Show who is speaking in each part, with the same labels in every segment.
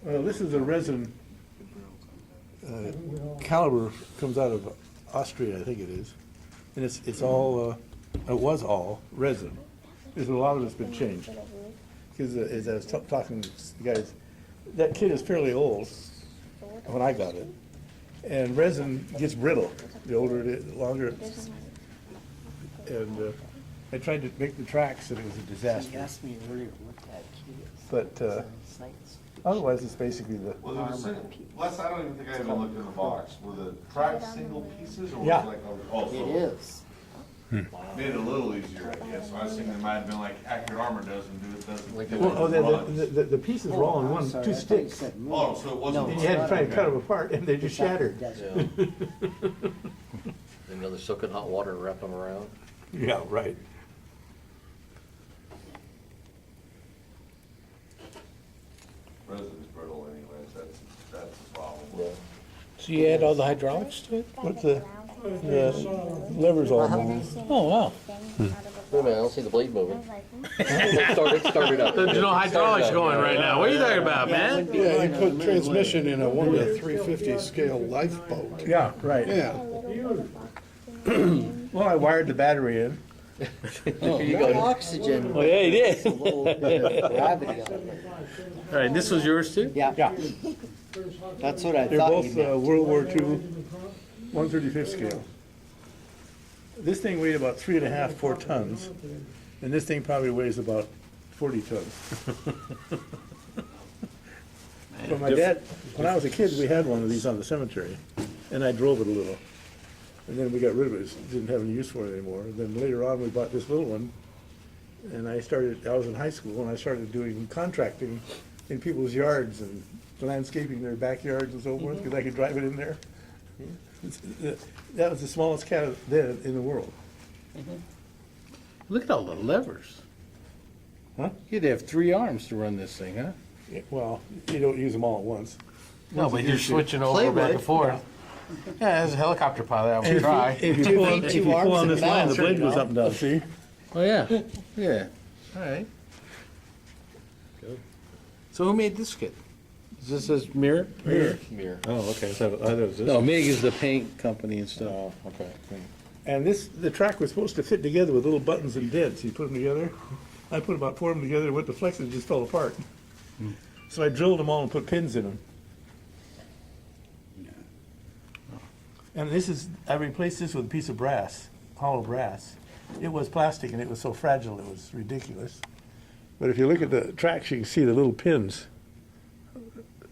Speaker 1: Well, this is a resin. Calibre comes out of Austria, I think it is, and it's all it was all resin. There's a lot of it's been changed. Because as I was talking to the guys, that kit is fairly old when I got it, and resin gets brittle the older it is, the longer it's. And I tried to make the tracks, and it was a disaster.
Speaker 2: You asked me earlier what that key is.
Speaker 1: But otherwise, it's basically the.
Speaker 3: Well, there was Les, I don't even think I even looked in the box. Were the tracks single pieces or was
Speaker 1: Yeah.
Speaker 3: it like oh,
Speaker 2: It
Speaker 3: so
Speaker 2: is.
Speaker 3: made it a little easier, I guess. So I was thinking it might have been like Accurate Armor doesn't
Speaker 2: Like
Speaker 3: do
Speaker 1: Well, oh,
Speaker 3: runs.
Speaker 1: the pieces were all in one, two sticks.
Speaker 3: Oh, so it wasn't.
Speaker 1: And you had to try and cut them apart, and they just shattered.
Speaker 4: Yeah. And they're soaking hot water and wrap them around.
Speaker 1: Yeah, right.
Speaker 3: Resin is brittle anyways, that's the problem.
Speaker 4: Yeah.
Speaker 5: So you add all the hydraulics to it?
Speaker 1: What's the levers all moved?
Speaker 5: Oh, wow.
Speaker 4: Wait a minute, I don't see the blade moving. It started up.
Speaker 5: There's no hydraulics going right now. What are you talking about, man?
Speaker 6: Yeah, you put transmission in a 1 to 350 scale lifeboat.
Speaker 1: Yeah, right.
Speaker 6: Yeah.
Speaker 1: Well, I wired the battery in.
Speaker 2: Oh, you got oxygen.
Speaker 5: Oh, yeah, he
Speaker 2: It's a
Speaker 5: did.
Speaker 2: little bit of gravity on it.
Speaker 5: All right, this was yours too?
Speaker 2: Yeah,
Speaker 1: Yeah,
Speaker 2: that's what I
Speaker 1: they're
Speaker 2: thought
Speaker 1: both
Speaker 2: you meant.
Speaker 1: World War II, 1/35 scale. This thing weighed about 3.5, 4 tons, and this thing probably weighs about 40 tons. But my dad, when I was a kid, we had one of these on the cemetery, and I drove it a little. And then we got rid of it, didn't have any use for it anymore. Then later on, we bought this little one, and I was in high school, and I started doing contracting in people's yards and landscaping their backyards and so forth, because I could drive it in there. That was the smallest cat then in the world.
Speaker 5: Look at all the levers.
Speaker 1: Huh?
Speaker 5: You'd have 3 arms to run this thing, huh?
Speaker 1: Yeah, well, you don't use them all at once.
Speaker 5: No, but you're switching over back and forth. Yeah, as a helicopter pilot, I would try.
Speaker 1: If you
Speaker 2: Two
Speaker 1: pull,
Speaker 2: feet,
Speaker 1: if
Speaker 2: two
Speaker 1: you pull
Speaker 2: arms,
Speaker 1: on
Speaker 2: and
Speaker 1: this
Speaker 2: a
Speaker 1: line, the
Speaker 2: mouse,
Speaker 1: blade
Speaker 2: you
Speaker 1: goes
Speaker 2: know.
Speaker 1: up and down, see?
Speaker 5: Oh, yeah, yeah, all right. So who made this kit? Is this says Mirror?
Speaker 4: Mirror.
Speaker 5: Oh, okay, so I thought it was this. No, MIG is the paint company and stuff.
Speaker 4: Oh, okay.
Speaker 1: And the track was supposed to fit together with little buttons and dents. You put them together. I put about 4 of them together, went to flex, and it just fell apart. So I drilled them all and put pins in them. And I replaced this with a piece of brass, hollow brass. It was plastic and it was so fragile, it was ridiculous. But if you look at the tracks, you can see the little pins.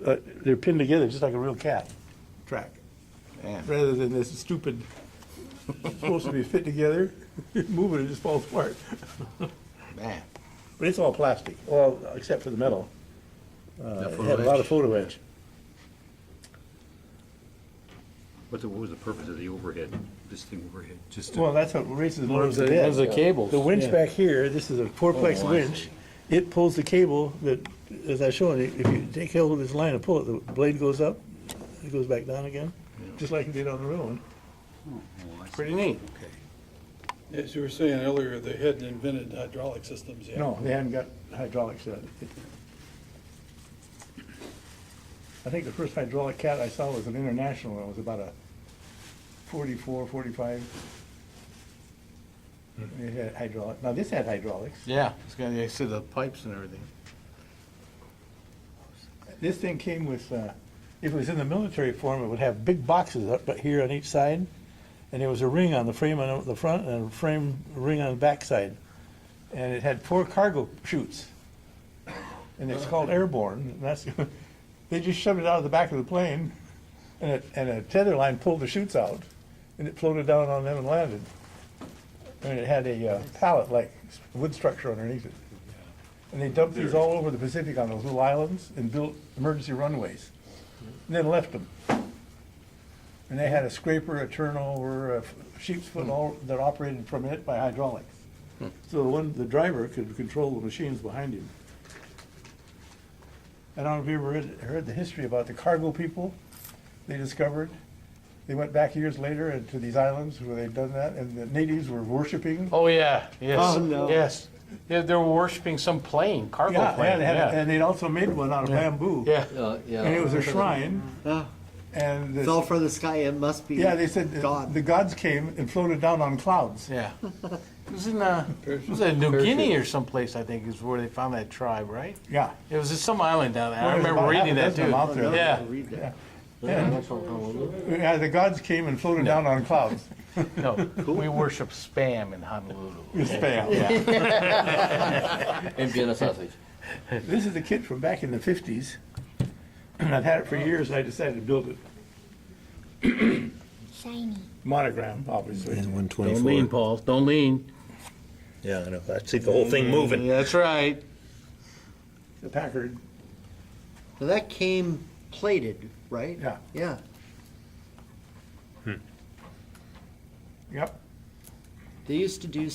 Speaker 1: They're pinned together just like a real cat track,
Speaker 5: Man.
Speaker 1: rather than this stupid, supposed to be fit together, move it, it just falls apart.
Speaker 5: Man.
Speaker 1: But it's all plastic, well, except for the metal. It had a lot of photo etch.
Speaker 7: What was the purpose of the overhead, this thing overhead? Just to,
Speaker 1: Well, that's what raises and lowers the
Speaker 5: Those are
Speaker 1: dead.
Speaker 5: cables.
Speaker 1: The winch
Speaker 5: yeah.
Speaker 1: back here, this is a fourplex
Speaker 5: Oh, I
Speaker 1: winch. It pulls the cable that, as I showed you, if you take hold of this line and pull it, the blade goes up, it goes back down again, just like it did on the real one.
Speaker 5: Pretty neat.
Speaker 6: Okay. As you were saying earlier, they hadn't invented hydraulic systems yet.
Speaker 1: No, they haven't got hydraulics yet. I think the first hydraulic cat I saw was an International. It was about a 44, 45. It had hydraulic. Now this had hydraulics.
Speaker 5: Yeah, it's got, you see the pipes and everything.
Speaker 1: This thing came with, if it was in the military form, it would have big boxes up here on each side, and there was a ring on the frame on the front and a ring on the back side. And it had 4 cargo chutes, and it's called airborne. And that's they just shoved it out of the back of the plane, and a tether line pulled the chutes out, and it floated down on them and landed. And it had a pallet-like wood structure underneath it. And they dumped these all over the Pacific on those little islands and built emergency runways, and then left them. And they had a scraper, a turnover, a sheep's foot, all that operated from it by hydraulics. So the driver could control the machines behind him. I don't know if you ever heard the history about the cargo people they discovered. They went back years later to these islands where they'd done that, and the natives were worshiping.
Speaker 5: Oh, yeah, yes,
Speaker 2: Oh, no.
Speaker 5: yes. They were worshiping some plane, cargo
Speaker 1: Yeah,
Speaker 5: plane.
Speaker 1: and they'd also made one out of bamboo.
Speaker 5: Yeah.
Speaker 4: Yeah.
Speaker 1: And it was a shrine,
Speaker 2: Oh,
Speaker 1: and
Speaker 2: fell from the sky, it must be
Speaker 1: yeah, they said
Speaker 2: God.
Speaker 1: the gods came and floated down on clouds.
Speaker 5: Yeah. It was in New Guinea or someplace, I think, is where they found that tribe, right?
Speaker 1: Yeah.
Speaker 5: It was at some island down there. I
Speaker 1: Well, there's
Speaker 5: remember
Speaker 1: about
Speaker 5: reading
Speaker 1: half a
Speaker 5: that
Speaker 1: dozen
Speaker 5: too.
Speaker 1: out there.
Speaker 5: Yeah.
Speaker 2: Read that.
Speaker 1: Yeah, the gods came and floated down on clouds.
Speaker 5: No, we worship spam in Honolulu.
Speaker 1: Spam.
Speaker 5: Yeah.
Speaker 4: And Vienna sausage.
Speaker 1: This is a kit from back in the 50s. And I've had it for years, and I decided to build it.
Speaker 8: Shiny.
Speaker 1: Monogram, obviously.
Speaker 9: And
Speaker 5: Don't
Speaker 9: 124.
Speaker 5: lean, Paul. Don't lean.
Speaker 9: Yeah, I know. I see the whole thing moving.
Speaker 5: That's right.
Speaker 1: The Packard.
Speaker 2: So that came plated, right?
Speaker 1: Yeah.
Speaker 2: Yeah.
Speaker 1: Yep.
Speaker 2: They used to do,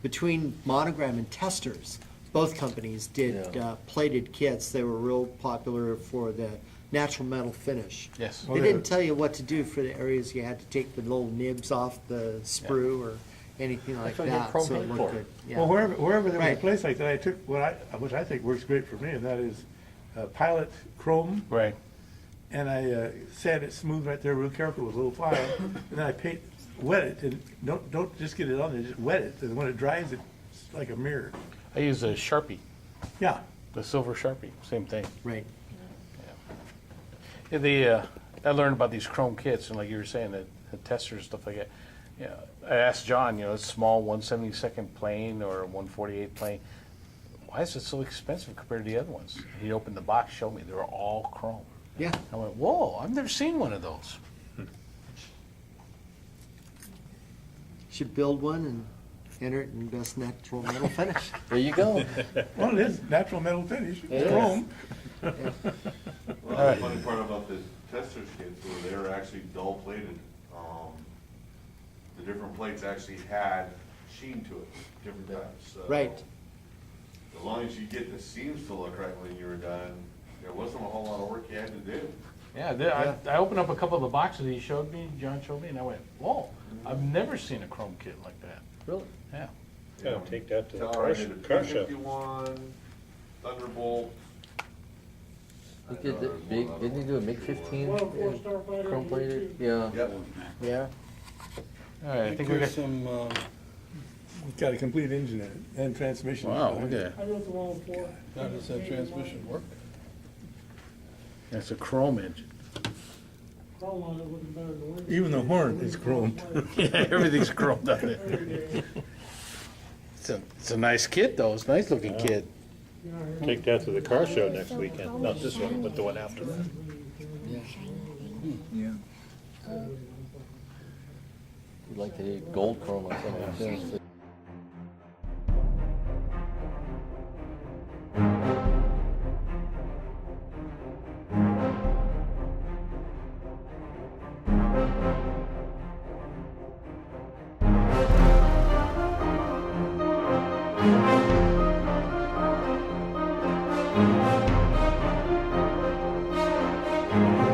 Speaker 2: between Monogram and Testers, both companies did
Speaker 4: Yeah.
Speaker 2: plated kits. They were real popular for the natural metal finish.
Speaker 5: Yes.
Speaker 1: Well,
Speaker 2: They
Speaker 1: they're-
Speaker 2: didn't tell you what to do for the areas you had to take the little nibs off the sprue or anything like
Speaker 4: what you get
Speaker 2: that,
Speaker 4: chrome
Speaker 2: so it
Speaker 4: paint
Speaker 2: looked
Speaker 4: for.
Speaker 2: good. Yeah.
Speaker 1: Well, wherever there was a
Speaker 2: Right.
Speaker 1: place like that, I took which I think works great for me, and that is Pilot Chrome,
Speaker 5: Right.
Speaker 1: and I sand it smooth right there real careful with a little file, and then I wet it, and don't just get it on there, just wet it, and when it dries, it's like a mirror.
Speaker 5: I use a Sharpie,
Speaker 1: Yeah.
Speaker 5: the silver Sharpie, same thing.
Speaker 2: Right.
Speaker 5: Yeah, I learned about these chrome kits, and like you were saying, the testers and stuff like that. Yeah, I asked John, a small 1/72 plane or a 1/48 plane, why is it so expensive compared to the other ones? He opened the box, showed me, they were all chrome.
Speaker 2: Yeah.
Speaker 5: I went, whoa, I've never seen one of those.
Speaker 2: Should build one and enter it in best natural metal finish.
Speaker 4: There you go.
Speaker 1: Well, it is natural metal finish,
Speaker 4: It is.
Speaker 1: chrome.
Speaker 3: Well, the funny part about the testers kits were they were actually dull plated. The different plates actually had sheen to it, different types. So
Speaker 2: Right.
Speaker 3: as long as you get the seams to look right when you were done, there wasn't a whole lot of work you had to do.
Speaker 5: Yeah, I opened up a couple of the boxes he showed me, John showed me, and I went, whoa, I've never seen a chrome kit like that.
Speaker 4: Really?
Speaker 5: Yeah.
Speaker 7: Gotta take that to the
Speaker 3: Tower
Speaker 7: car
Speaker 3: did a
Speaker 7: car show.
Speaker 3: P51, Thunderbolt.
Speaker 4: He did the big, didn't he do a MiG-15 chrome plated? Yeah.
Speaker 3: Yep.
Speaker 2: Yeah.
Speaker 5: All right, I think we got,
Speaker 6: There's some,
Speaker 1: It's got a complete engine in it, and transmission.
Speaker 5: wow, look at that.
Speaker 8: I wrote the wrong floor.
Speaker 6: how does that transmission work?
Speaker 5: That's a chrome engine.
Speaker 8: Chrome on it looking better than the windows.
Speaker 1: Even the horn is chromed.
Speaker 5: Yeah, everything's chromed on it. It's a nice kit, though. It's a nice looking kit.
Speaker 7: Take that to the car show next weekend. Not this one, but the one after that.
Speaker 4: We'd like to hit gold chrome on some of these.
Speaker 1: Thank